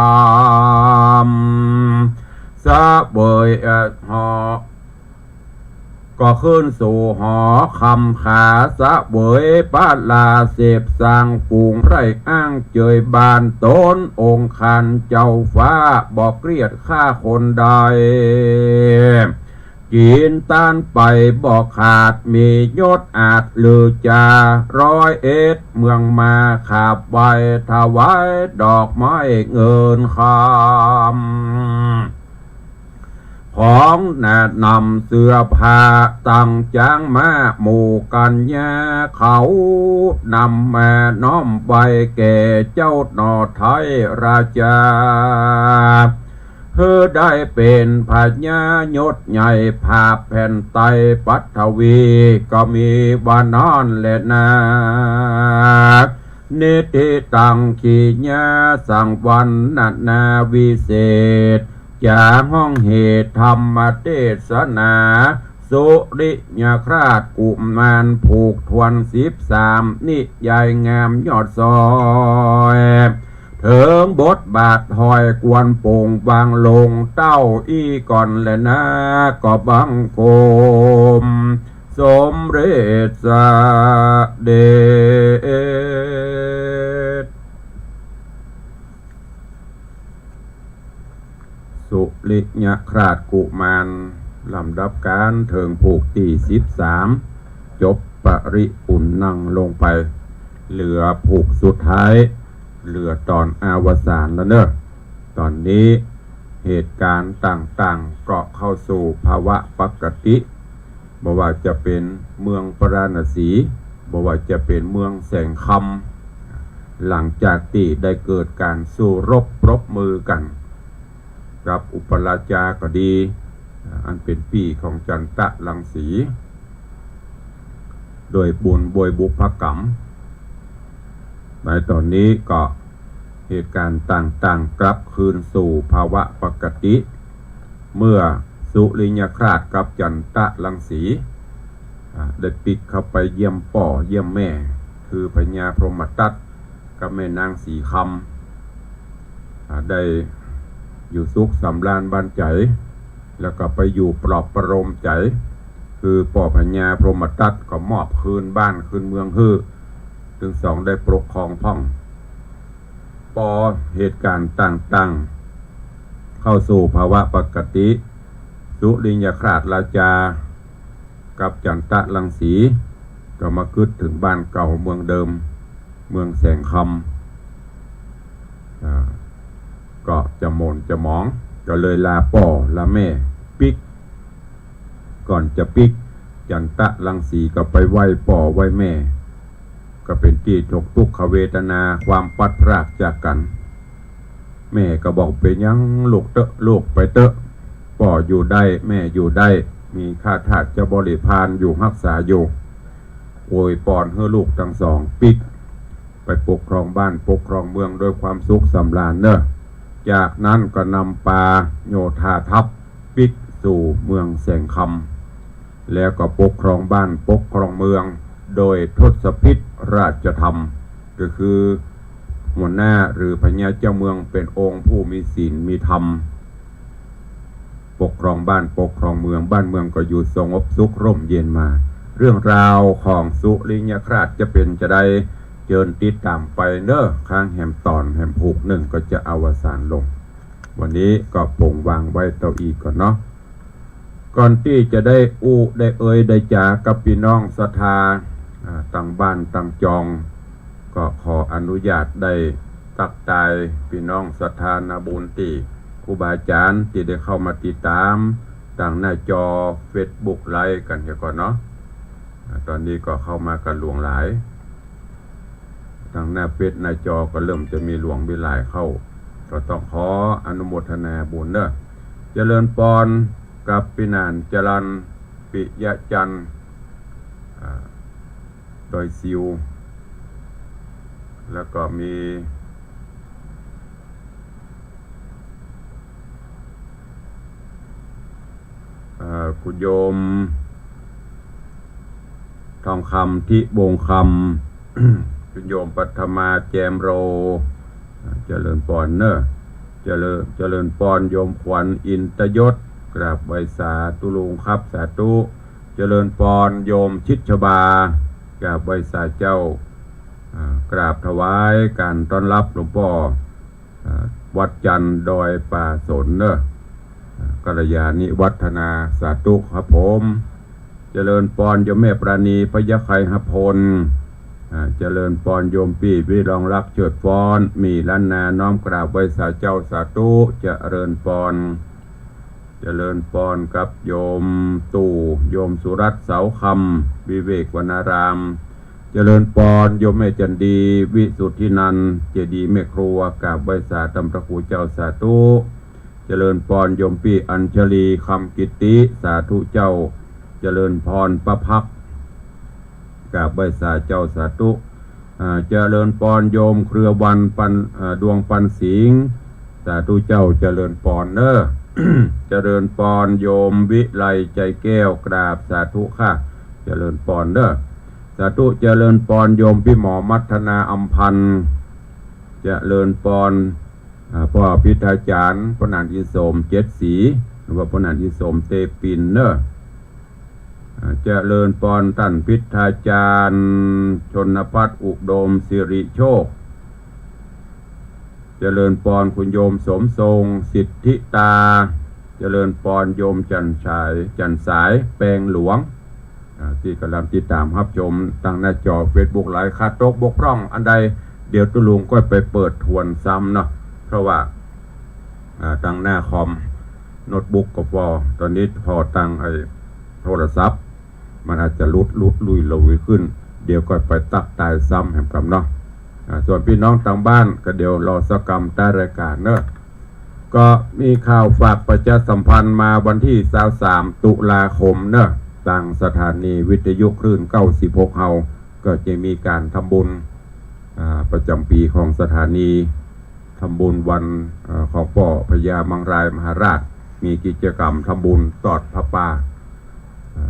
ำสะเบยหอก็ขึ้นสู่หอคำขาสะเบยปาลาเสพสร้างปูงไรอ้างเจยบานต้นองค์คันเจ้าฟ้าบอกเกลียดฆ่าคนใดกินต้านไปบอกขาดมียศอาจลือจา101เมืองมาขาบไว้ถวายดอกไม้เงินคำของแนะนำเสื้อผ้าตั้งจางมาหมู่กันแย่เขานำแม่น้อมใบแก่เจ้าหนอไทยราชาเพื่อได้เป็นพญายศใหญ่ภาพแผ่นไตปัทวีก็มีวานอนและนาเนติตังขีญาสังวันนาวิเศษจากห้องเหตุธรรมเทศนาสุริยคราชกุมารผูกทวน13นิยายงามยอดซอยเถิงบทบาทหอยกวนโป่งวางลงเต้าอีก่อนและนะก็บังโกมสมเด็จสเด็จสุริยคราชกุมารลำดับการเถิงผูกที่13จบปริปุณนั่งลงไปเหลือผูกสุดท้ายเหลือตอนอวสานแล้วเนอะตอนนี้เหตุการณ์ต่างๆก็เข้าสู่ภาวะปกติบ่ว่าจะเป็นเมืองปราณสีบ่ว่าจะเป็นเมืองแสงคำหลังจากที่ได้เกิดการสู้รบปรบมือกันกับอุปราจาก็ดีอันเป็นปีของจันตะลังสีโดยบุญบวยบุพกรรมในตอนนี้ก็เหตุการณ์ต่างๆกลับคืนสู่ภาวะปกติเมื่อสุริยคราชกับจันตะลังสีได้ปิดเข้าไปเยี่ยมป่อเยี่ยมแม่คือพญาพรหมทัตกับแม่นางสีคำได้อยู่สุขสำราญบ้านใจแล้วก็ไปอยู่ปลอบประโลมใจคือป่อพญาพรหมทัตก็มอบคืนบ้านคืนเมืองฮือถึงสองได้ปกครองพ่องปอเหตุการณ์ต่างๆเข้าสู่ภาวะปกติสุริยคราชราชากับจันตะลังสีก็มาคึดถึงบ้านเก่าเมืองเดิม เมืองแสงคำก็จะโมนจะหมองก็เลยลาป่อลาแม่ปิกก่อนจะปิกจันตะลังสีก็ไปไหว้ป่อไหว้แม่ก็เป็นที่ทกทุกขเวทนาความปัดพรากจากกันแม่ก็บอกไปยังลูกเตอะลูกไปเตอะป่ออยู่ได้แม่อยู่ได้มีข้าทาสจะบริพารอยู่รักษาอยู่โอยปอนเฮือลูกทั้งสองปิกไปปกครองบ้านปกครองเมืองด้วยความสุขสำราญเนอะจากนั้นก็นำปาโยธาทัพปิกสู่เมืองแสงคำแล้วก็ปกครองบ้านปกครองเมืองโดยทศพิธราชธรรมก็คือหัวหน้าหรือพญาเจ้าเมืองเป็นองค์ผู้มีศีลมีธรรมปกครองบ้านปกครองเมืองบ้านเมืองก็อยู่สงบสุขร่มเย็นมาเรื่องราวของสุริยคราชจะเป็นจะได้เจิญติดตามไปเนอะข้างแหมตอนแหมผูกหนึ่งก็จะอวสานลงวันนี้ก็ป่งวางไว้เต้าอีกก่อนเนาะก่อนที่จะได้ได้ได้จากับพี่น้องศรัทธาต่างบ้านต่างจองก็ขออนุญาตได้ตักตายพี่น้องศรัทธานาบุญติครูบาอาจารย์ที่ได้เข้ามาติดตามต่างหน้าจอ Facebook ไลฟ์กันเดี๋ยวก่อนเนาะตอนนี้ก็เข้ามากันหลวงหลายทางหน้าเฟซหน้าจอก็เริ่มจะมีหลวงมีหลายเข้าก็ต้องขออนุโมทนาบุญเนอะเจริญปอนกับปินานจรันปิยะจันดอยซิวแล้วก็มีคุณโยมทองคำที่บงคำคุณโยมปัทมาแจมโรเจริญปอนเนอะเจริญปอนโยมขวัญอินตยศกราบใบสาตุลุงครับสาธุเจริญปอนโยมชิดชบากราบใบสาเจ้ากราบถวายการต้อนรับหลวงพ่อวัดจันทร์ดอยป่าสนเนอะกัลยาณิวัฒนาสาธุครับผมเจริญปอนโยมแม่ปราณีพยาไคหพลเจริญปอนโยมปีวิรองรักเฉิดฟ้อนมีล้านนาน้อมกราบไว้สาเจ้าสาธุเจริญปอนเจริญปอนกับโยมตู่โยมสุรัตน์เสาคำวิเวกวนารามเจริญปอนโยมแม่จันดีวิสุทธินันท์เจดีแม่ครัวกราบไว้สาตำพระครูเจ้าสาธุเจริญปอนโยมปีอัญชลีคำกิติสาธุเจ้าเจริญพรประภักกราบใบสาเจ้าสาธุเจริญปอนโยมเครือวันปันดวงปันสิงสาธุเจ้าเจริญปอนเนอ เจริญปอนโยมวิไลใจแก้วกราบสาธุค่ะเจริญปอนเนอสาธุเจริญปอนโยมพี่หมอมัทนาอัมพันธ์เจริญปอนพ่อพิธาจารย์พระนานอินโสมเจ็ดสีหรือว่าพระนานอินโสมเตปินเนอเจริญปอนท่านพิธาจารย์ชนพัฒน์อุดมสิริโชคเจริญปอนคุณโยมสมทรงสิทธิตาเจริญปอนโยมจันสายแปลงหลวงที่กำลังติดตามรับชมตั้งหน้าจอ Facebook หลายขาดตกบกพร่องอันใดเดี๋ยวตุลุงก็ไปเปิดทวนซ้ำเนาะเพราะว่าตั้งหน้าคอมโน้ตบุ๊กก็พอตอนนี้พอตั้งไอ้โทรศัพท์มันอาจจะลุยขึ้นเดี๋ยวก็ไปตักตายซ้ำแหมกับเนาะส่วนพี่น้องทางบ้านก็เดี๋ยวรอสักกรรมใต้รายการเนอะก็มีข่าวฝากประชาสัมพันธ์มาวันที่23ตุลาคมเนอะทางสถานีวิทยุคลื่น96เฮาก็จะมีการทำบุญประจำปีของสถานีทำบุญวันของพ่อพญามังรายมหาราชมีกิจกรรมทำบุญตอดพระป่า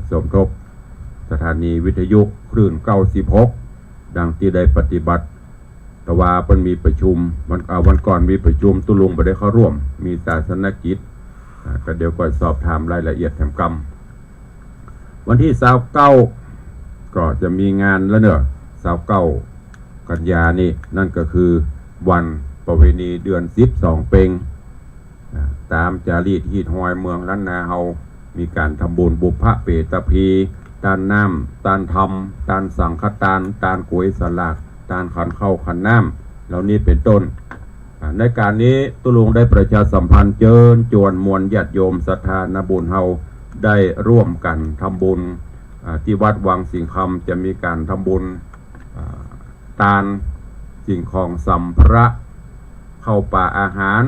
สมทบสถานีวิทยุคลื่น96ดังที่ได้ปฏิบัติแต่ว่าเพิ่นมีประชุมวันก่อนมีประชุมตุลุงไปได้เข้าร่วมมีศาสนกิจก็เดี๋ยวก็สอบถามรายละเอียดแถมกรรมวันที่29ก็จะมีงานแล้วเนอะ29กันยานี่นั่นก็คือวันประเวณีเดือน12เพ็งตามจารีตฮีดหอยเมืองล้านนาเฮามีการทำบุญบุพเปตพีตานน้ำตานธรรมตานสังฆทานตานกวยสลาก ตานขันเข้าขันน้ำเหล่านี้เป็นต้นในการนี้ตุลุงได้ประชาสัมพันธ์เชิญชวนมวลญาติโยมศรัทธาญบุญเฮาได้ร่วมกันทำบุญที่วัดวังสิงคำจะมีการทำบุญทานสิ่งของสัมภาระเข้าป่าอาหาร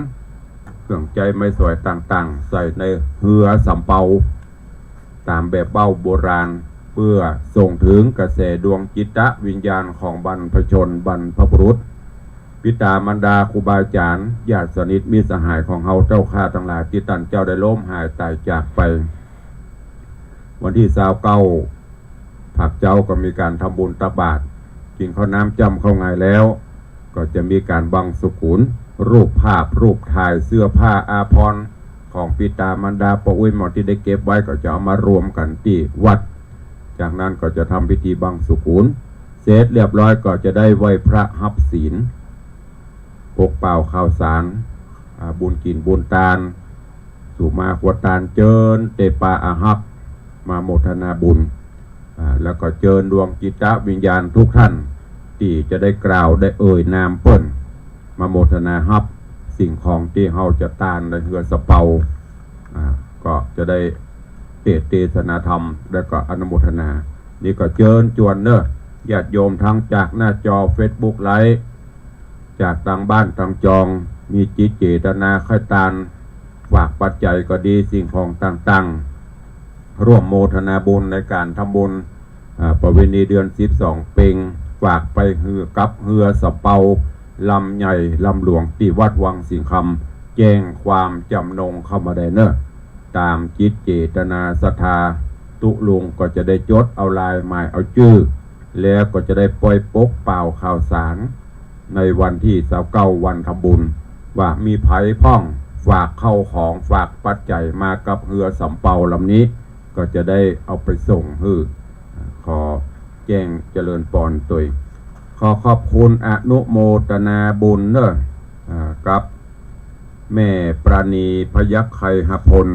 เครื่องใจไม่สวยต่างๆใส่ในเหือสำเปาตามแบบเบ้าโบราณเพื่อส่งถึงกระแสดวงจิตวิญญาณของบรรพชนบรรพบุรุษปิตามารดาครูบาอาจารย์ญาติสนิทมิตรสหายของเฮาเจ้าข้าทั้งหลายที่ตันเจ้าได้ล้มหายตายจากไปวันที่29ผักเจ้าก็มีการทำบุญตักบาตรกินข้าวน้ำจำเข้าไงแล้วก็จะมีการบังสุขุนรูปภาพรูปถ่ายเสื้อผ้าอาภรณ์ของปิตามารดาป้าอุ้ยหมอที่ได้เก็บไว้ก็จะเอามารวมกันที่วัดจากนั้นก็จะทำพิธีบังสุขุนเสร็จเรียบร้อยก็จะได้ไหว้พระหับศีลปกเป่าข้าวสารบุญกินบุญตาลสุมาขวดตาลเจิญเตปาอาหับมาโมทนาบุญแล้วก็เจิญดวงจิตวิญญาณทุกท่านที่จะได้กล่าวได้เอ่ยนามเปิ้นมาโมทนาฮับสิ่งของที่เฮาจะตานในเหือสะเปาก็จะได้เทศนาธรรมแล้วก็อนุโมทนานี่ก็เชิญชวนเนอะญาติโยมทั้งจากหน้าจอ Facebook ไลฟ์จากทางบ้านทางจองมีจิตเจตนาค่อยตานฝากปัจจัยก็ดีสิ่งของต่างๆร่วมโมทนาบุญในการทำบุญประเวณีเดือน12เพ็งฝากไปเหือกับเหือสะเปาลำใหญ่ลำหลวงที่วัดวังสิงคำแจ้งความจำนงเข้ามาได้เนอะตามจิตเจตนาศรัทธาตุลุงก็จะได้จดเอาลายหมายเอาชื่อแล้วก็จะได้ปล่อยปกเป่าข่าวสารในวันที่29วันทำบุญว่ามีไผ่พ่องฝากเข้าของฝากปัจจัยมากับเรือสำเปาลำนี้ก็จะได้เอาไปส่งขอแจ้งเจริญปอนตัวขอขอบคุณอนุโมทนาบุญเนอะกับแม่ปราณีพยัคฆ์ไคหพล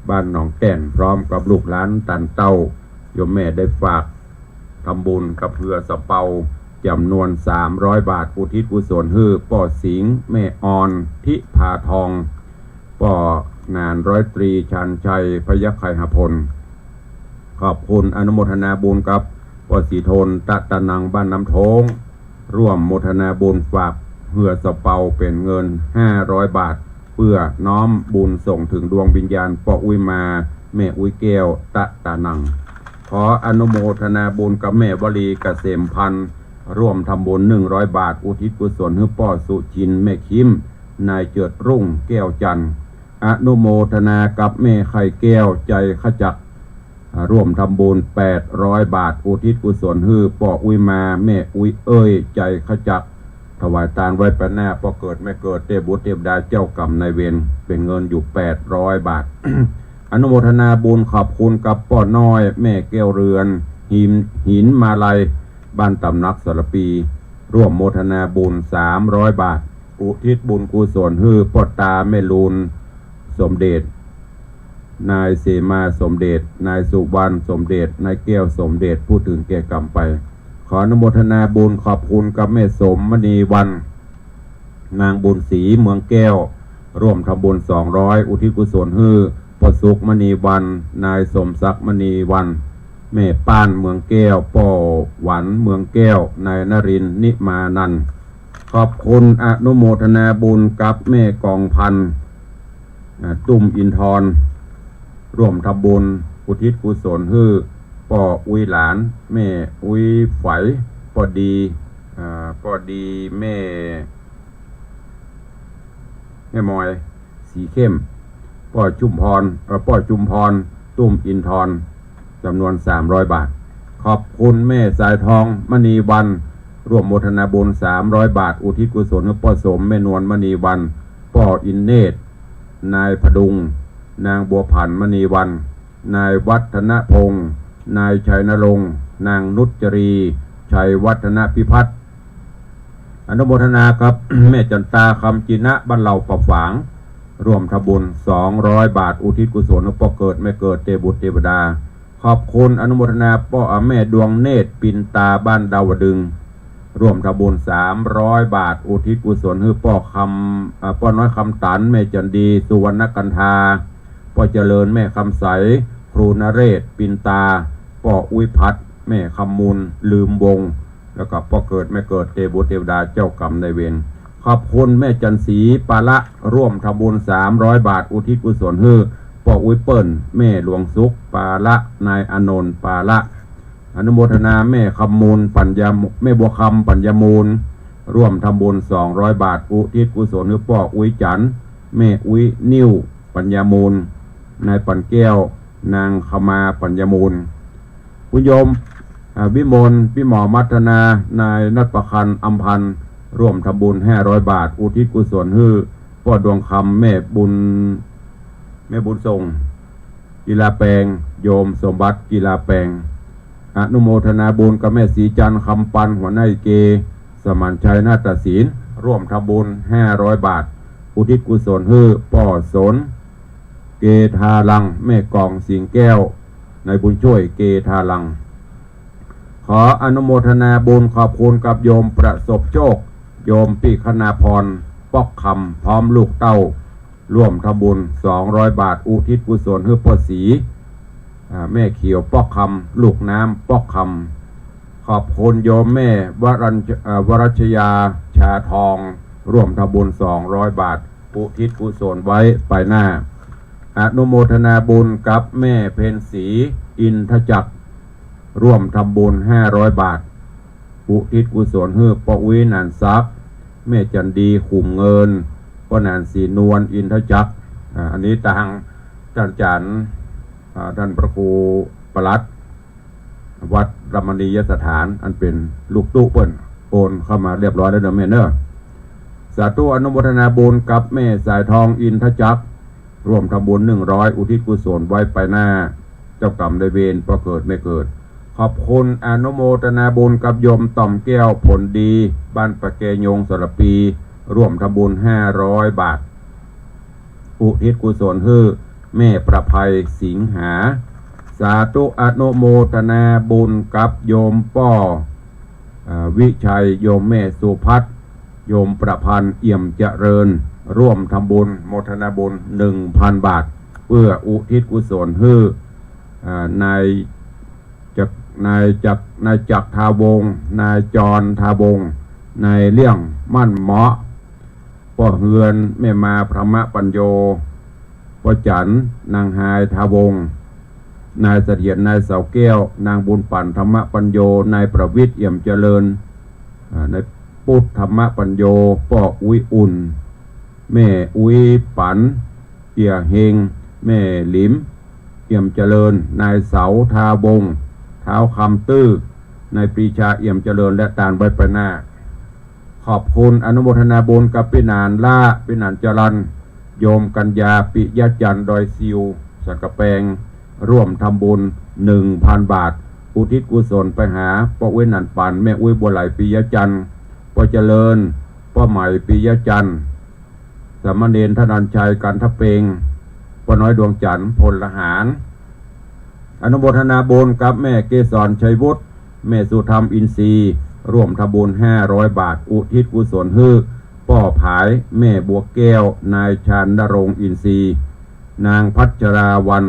บ้านหนองแก่นพร้อมกับลูกหลานตันเต้าโยมแม่ได้ฝากทำบุญกับเรือสะเปาจำนวน300 บาทอุทิศกุศลให้ป่อสิงห์แม่ออนทิพาทองป่อนานร้อยตรีชันชัยพยัคฆ์ไคหพลขอบคุณอนุโมทนาบุญกับป่อสีโทนตะนังบ้านน้ำโทงร่วมโมทนาบุญฝากเหือสะเปาเป็นเงิน500 บาทเพื่อน้อมบุญส่งถึงดวงวิญญาณป่ออุ้ยมาแม่อุ้ยแก้วตะนังขออนุโมทนาบุญกับแม่วลีเกษมพันธ์ร่วมทำบุญ100 บาทอุทิศกุศลให้ป่อสุชินแม่คิมนายเจิดรุ่งแก้วจันทร์อนุโมทนากับแม่ไข่แก้วใจขจักร่วมทำบุญ800 บาทอุทิศกุศลให้ป่ออุ้ยมาแม่อุ้ยเอ้ยใจขจักถวายทานไว้ประหน้าป่อเกิดไม่เกิดเทพบุตรเทพดาเจ้ากรรมนายเวรเป็นเงินอยู่800 บาท อนุโมทนาบุญขอบคุณกับป่อน้อยแม่แก้วเรือนหินมาลัยบ้านตำนักสารปีร่วมโมทนาบุญ300 บาทอุทิศบุญกุศลให้ป่อตาแม่ลูนสมเด็จนายเสมาสมเด็จนายสุวรรณสมเด็จนายแก้วสมเด็จผู้ถึงแก่กรรมไปขออนุโมทนาบุญขอบคุณกับแม่สมมณีวันนางบุญศรีเมืองแก้วร่วมทำบุญ200อุทิศกุศลให้พ่อสุขมณีวันนายสมศักดิ์มณีวันแม่ป้านเมืองแก้วป่อหวันเมืองแก้วนายนรินทร์นิมานันท์ขอบคุณอนุโมทนาบุญกับแม่กองพันธ์ตุ้มอินทรร่วมทำบุญอุทิศกุศลให้ป่ออุ้ยหลานแม่อุ้ยไฝป่อดีแม่มอยสีเข้มป่อจุมพรตุ้มอินทรจำนวน300 บาทขอบคุณแม่สายทองมณีวันร่วมโมทนาบุญ300 บาทอุทิศกุศลให้ป่อสมแม่นวลมณีวันป่ออินเนตนายพดุงนางบัวผันมณีวันนายวัฒนพงษ์นายชัยนรงค์นางนุจรีชัยวัฒนพิพัฒน์อนุโมทนาครับ แม่จันตาคำจินะบ้านเหล่าปะฝางร่วมทำบุญ200 บาทอุทิศกุศลให้ป่อเกิดไม่เกิดเทพบุตรเทวดาขอบคุณอนุโมทนาป่อแม่ดวงเนตรปินตาบ้านดาวดึง ร่วมทำบุญ300 บาทอุทิศกุศลให้ป้อน้อยคำตันแม่จันดีสุวรรณกันธาป้อเจริญแม่คำใสครูนเรศปินตาป้ออุ้ยพัดแม่คำมูลลืมวงแล้วก็ป้อเกิดแม่เกิดเทบุตรเทวดาเจ้ากรรมนายเวรขอบคุณแม่จันสีปาละร่วมทำบุญ300 บาทอุทิศกุศลให้ป้ออุ้ยเปิ้ลแม่หลวงสุขปาละนายอนนท์ปาละอนุโมทนาแม่คำมูลปัญญาแม่บัวคำปัญญามูลร่วมทำบุญ200 บาทอุทิศกุศลให้ป้ออุ้ยจันแม่อุ้ยนิ้วปัญญามูลนายปันแก้วนางขมาปัญญามูลผู้โยมวิมลพี่หมอมัทนานายนัทประคันอัมพันธ์ร่วมทำบุญ500 บาทอุทิศกุศลให้ป้อดวงคำแม่บุญทรงกีฬาแปลงโยมสมบัติกีฬาแปลงอนุโมทนาบุญกับแม่ศรีจันทร์คำปันหัวหน้าเกสมานชัยนาฏศิลป์ร่วมทำบุญ500 บาทอุทิศกุศลให้ป้อสนเกทาลังแม่กองสิงแก้วในบุญช่วยเกทาลังขออนุโมทนาบุญขอบคุณกับโยมประสบโชคโยมปิคณาพรปอกคำพร้อมลูกเต้าร่วมทำบุญ200 บาทอุทิศกุศลให้ป้อศรีแม่เขียวปอกคำลูกน้ำปอกคำขอบคุณโยมแม่วรัชยาชาทองร่วมทำบุญ200 บาทอุทิศกุศลไว้ไปหน้าอนุโมทนาบุญกับแม่เพ็ญศรีอินทจักรร่วมทำบุญ500 บาทอุทิศกุศลให้ป้ออุ้ยนันทรัพย์แม่จันดีขุมเงินป้อนานศรีนวลอินทจักรอันนี้ทางท่านจันท่านพระครูประหลัดวัดรมณียสถานอันเป็นลูกตู้เปิ้นโอนเข้ามาเรียบร้อยแล้วเด้อแม่เนอะสาธุอนุโมทนาบุญกับแม่สายทองอินทจักรร่วมทำบุญ100อุทิศกุศลไว้ไปหน้าเจ้ากรรมนายเวรพอเกิดไม่เกิดขอบคุณอนุโมทนาบุญกับโยมต่อมแก้วผลดีบ้านปะแกยงสระปีร่วมทำบุญ500 บาทอุทิศกุศลให้แม่ประภัยสิงหาสาธุอนุโมทนาบุญกับโยมป้อวิชัยโยมแม่สุพัฒน์โยมประพันธ์เอี่ยมเจริญร่วมทำบุญโมทนาบุญ 1,000 บาทเพื่ออุทิศกุศลให้นายจักรทาวงศ์นายจรทาวงศ์นายเลี่ยงมั่นเหมาะป้อเฮือนแม่มาพระมะปัญโยป้อจันนางหายทาวงศ์นายเสถียรนายเสาแก้วนางบุญปั่นธรรมปัญโยนายประวิทย์เอี่ยมเจริญนายปุถธรรมปัญโยป้ออุ้ยอุ่นแม่อุ้ยปันเตี่ยเฮงแม่หลิมเอี่ยมเจริญนายเสาทาวงศ์เท้าคำตื้อนายปรีชาเอี่ยมเจริญและตาลใบปหน้าขอบคุณอนุโมทนาบุญกับปินานล่าปินานจรันโยมกัญญาปิยจันทร์ดอยซิวสักกะแปงร่วมทำบุญ 1,000 บาทอุทิศกุศลไปหาป้ออุ้ยนันปันแม่อุ้ยบัวไหลปิยจันทร์ป้อเจริญป้อใหม่ปิยจันทร์สามเณรธนัญชัยกันทะเปงป้อน้อยดวงจันทร์พลหารอนุโมทนาบุญกับแม่เกษรชัยวุฒิแม่สุธรรมอินทรีย์ร่วมทำบุญ500 บาทอุทิศกุศลให้ป้อผายแม่บัวแก้วนายชาญนรงค์อินทรีย์นางพัชราวัน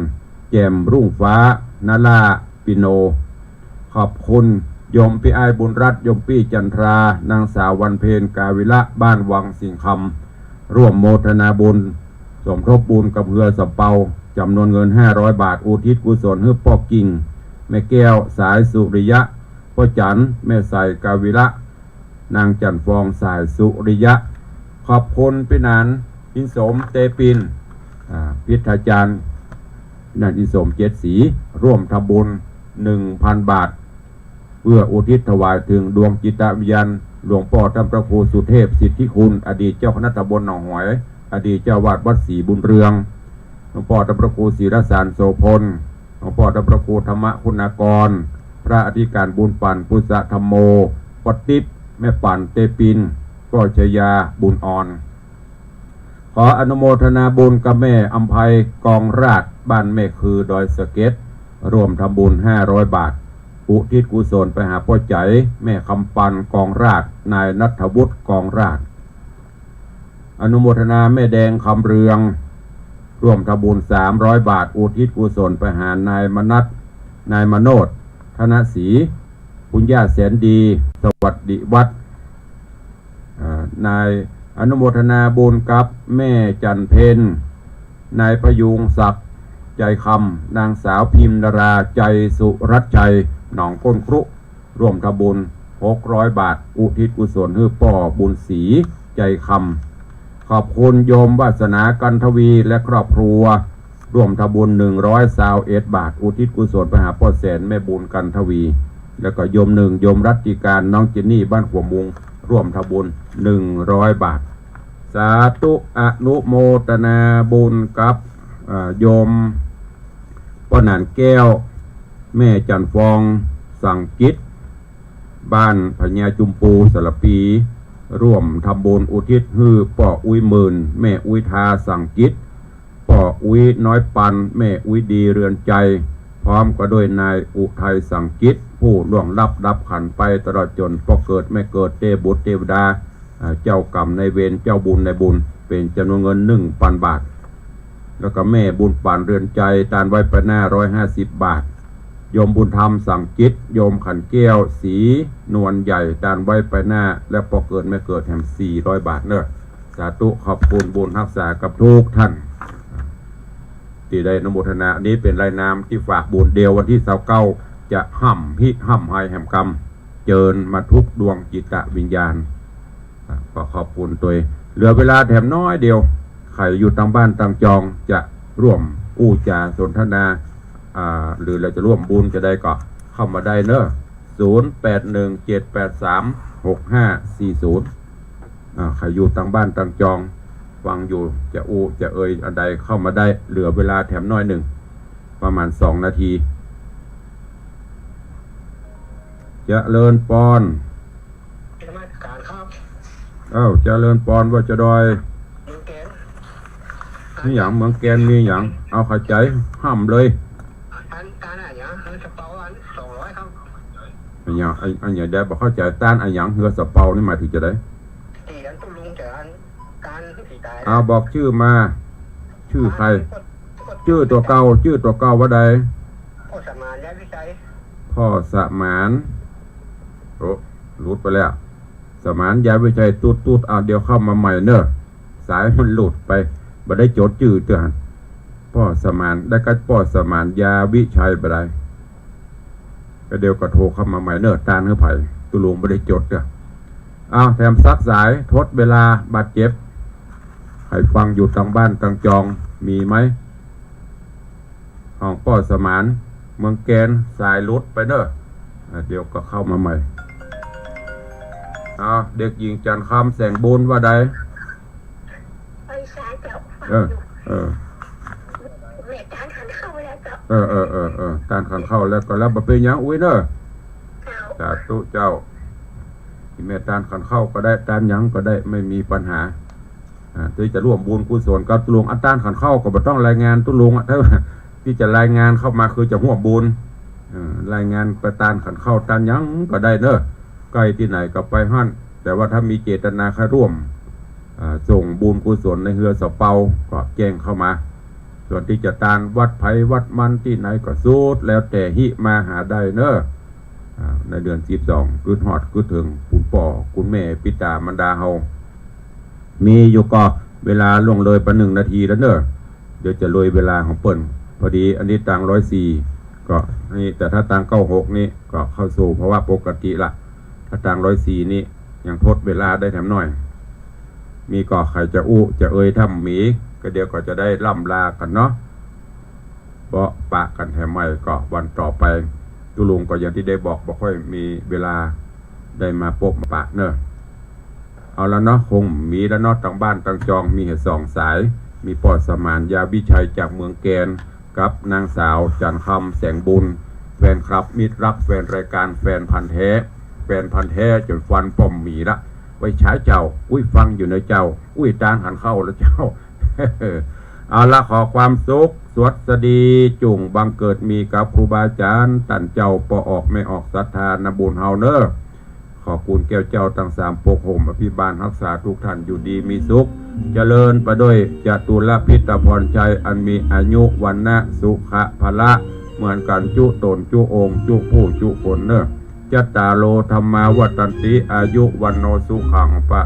แจ่มรุ่งฟ้านาลาปิโนขอบคุณโยมพี่ไอบุญรัตน์โยมพี่จันทรานางสาววันเพ็ญกาวิละบ้านวังสิงคำร่วมโมทนาบุญสมทบบุญกับเรือสะเปาจำนวนเงิน500 บาทอุทิศกุศลให้ป้อกิ่งแม่แก้วสายสุริยะป้อจันแม่ใสกาวิละนางจันฟองสายสุริยะขอบคุณพี่นานอินสมเตปินพิธาจารย์นานอินสมเจ็ดสีร่วมทำบุญ 1,000 บาทเพื่ออุทิศถวายถึงดวงจิตวิญญาณหลวงพ่อท่านพระครูสุเทพสิทธิคุณอดีตเจ้าคณะตำบลหนองหอยอดีตเจ้าวาดวัดศรีบุญเรืองหลวงพ่อท่านพระครูศิรสารโสพลหลวงพ่อท่านพระครูธรรมคุณากรพระอธิการบุญปั่นพุทธธรรมโมปฏิษแม่ปั่นเตปินก็ชยาบุญอ่อนขออนุโมทนาบุญกับแม่อัมภัยกองราชบ้านแม่คือดอยสะเก็ดร่วมทำบุญ500 บาท อุทิศกุศลไปหาพ่อใจแม่คำปันกองราชนายณัฐวุฒิกองราชอนุโมทนาแม่แดงคำเรืองร่วมทำบุญ300 บาทอุทิศกุศลไปหานายมนัสนายมโนธธนศรีคุณย่าแสนดีสวัสดิวัฒน์นายอนุโมทนาบุญกับแม่จันเพนนายพยุงศักดิ์ใจคำนางสาวพิมนาราใจสุรัตชัยหนองก้นครุร่วมทำบุญ600 บาทอุทิศกุศลให้ป่อบุญศรีใจคำขอบคุณโยมวาสนากันทวีและครอบครัวร่วมทำบุญ121 บาทอุทิศกุศลไปหาพ่อแสนแม่บุญกันทวีแล้วก็โยมโยมรัตติการน้องจินนี่บ้านหัวมุงร่วมทำบุญ100 บาทสาธุอนุโมทนาบุญกับโยมป้าหนานแก้วแม่จันฟองสังกิจบ้านพญาจุมปูสระปีร่วมทำบุญอุทิศฮือป่ออุ้ยหมื่นแม่อุ้ยทาสังกิจป่ออุ้ยน้อยปันแม่อุ้ยดีเรือนใจพร้อมก็โดยนายอุทัยสังกิจผู้ล่วงลับดับขันไปตลอดจนพอเกิดไม่เกิดเทบุตรเทวดาเจ้ากรรมในเวรเจ้าบุญในบุญเป็นจำนวนเงิน1,000 บาทแล้วก็แม่บุญป่านเรือนใจตานไว้ไปหน้า150 บาทโยมบุญธรรมสั่งจิตโยมขันแก้วสีนวลใหญ่ตานไว้ไปหน้าและพอเกิดไม่เกิดแถม400 บาทเนอะสาธุขอบคุณบุญรักษากับทุกท่านที่ได้อนุโมทนานี้เป็นรายนามที่ฝากบุญเดียววันที่29จะห้ำพิห้ำไฮแห่มกรรมเจิญมาทุกดวงจิตวิญญาณก็ขอบคุณตัวเหลือเวลาแถมน้อยเดียวใครอยู่ทางบ้านทางจองจะร่วมอู้จาสนทนาหรือเราจะร่วมบุญจะได้ก็เข้ามาได้เนอะ0817836540ใครอยู่ทางบ้านทางจองฟังอยู่จะอู้จะเอ่ยอันใดเข้ามาได้เหลือเวลาแถมน้อยหนึ่งประมาณ2 นาทีเจริญปอนเจริญปอนว่าจะดอยนี่อย่างเมืองแกนมีอย่างเอาเข้าใจห้ามเลยอันอย่างได้บอกเข้าใจต้านอันอย่างเฮือสะเปานี่หมายถึงจะได้เอาบอกชื่อมาชื่อใครชื่อตัวเก่าว่าใดพ่อสมานย้ายวิชัยพ่อสมานโอ้หลุดไปแล้วสมานย้ายวิชัยตูดเดี๋ยวเข้ามาใหม่เนอะสายมันหลุดไปบ่ได้จดชื่อเตือนพ่อสมานได้กัดพ่อสมานยาวิชัยบ่ได้ก็เดี๋ยวก็โทรเข้ามาใหม่เนอะตาเนื้อไผ่ตุลุงบ่ได้จดเด้อแถมซักสายทดเวลาบาดเจ็บให้ฟังอยู่ทางบ้านทางจองมีไหมของพ่อสมานเมืองแกนสายลุดไปเนอะเดี๋ยวก็เข้ามาใหม่เด็กหญิงจันคำแสงบุญว่าใดการขันเข้าแล้วการขันเข้าแล้วก็แล้วบ่เป็นยังอุ้ยเนอะสาธุเจ้าที่แม่ตานขันเข้าก็ได้ตานยังก็ได้ไม่มีปัญหาที่จะร่วมบุญกุศลกับตุลุงอันต้านขันเข้าก็บ่ต้องรายงานตุลุงถ้าที่จะรายงานเข้ามาคือจะร่วมบุญรายงานประตานขันเข้าตานยังก็ได้เนอะใกล้ที่ไหนก็ไปหั่นแต่ว่าถ้ามีเจตนาใครร่วมส่งบุญกุศลในเฮือสะเปาก็แจ้งเข้ามาส่วนที่จะตานวัดไผ่วัดมันที่ไหนก็สูดแล้วแต่หิมาหาได้เนอะในเดือน12คือฮอดคือถึงคุณป่อคุณแม่ปิตามันดาเฮามีอยู่ก็เวลาลงเลยไป1 นาทีแล้วเนอะเดี๋ยวจะเลยเวลาของเปิ้นพอดีอันนี้ตัง104ก็นี่แต่ถ้าตัง96นี่ก็เข้าสู่เพราะว่าปกติละถ้าตัง104นี่ยังทดเวลาได้แถมหน่อยมีก็ใครจะอู้จะเอ่ยทำหมีก็เดี๋ยวก็จะได้ล่ำลากันเนาะเพราะปะกันแถมใหม่ก็วันต่อไปตุลุงก็อย่างที่ได้บอกบ่ค่อยมีเวลาได้มาพบปะเนอะเอาแล้วเนาะคงมีแล้วเนาะทางบ้านทางจองมีเหตุ2 สายมีพ่อสมานยาวิชัยจากเมืองแกนกับนางสาวจันคำแสงบุญแฟนคลับมิตรรักแฟนรายการแฟนพันธุ์แท้จนฟันป้อมหมีละไว้ใช้เจ้าอุ้ยฟังอยู่ในเจ้าอุ้ยตานหันเข้าแล้วเจ้า เอาละขอความสุขส วดสดีจุงบังเกิดมีกับครูบาอาจารย์ตันเจ้าปอออกไม่ออกศรัทธานบุญเฮาเนอขอบคุณแก้วเจ้าทั้ง3ปกห่มอภิบาลรักษาทุกท่านอยู่ดีมีสุขเจริญประด้วยจตุรพิตรพรชัยอันมีอายุวันนะสุขะพละเหมือนกันจุตนจุองค์จุผู้จุคนเนอจัตตาโลธรรมาวัตันติอายุวันโนสุขังปะ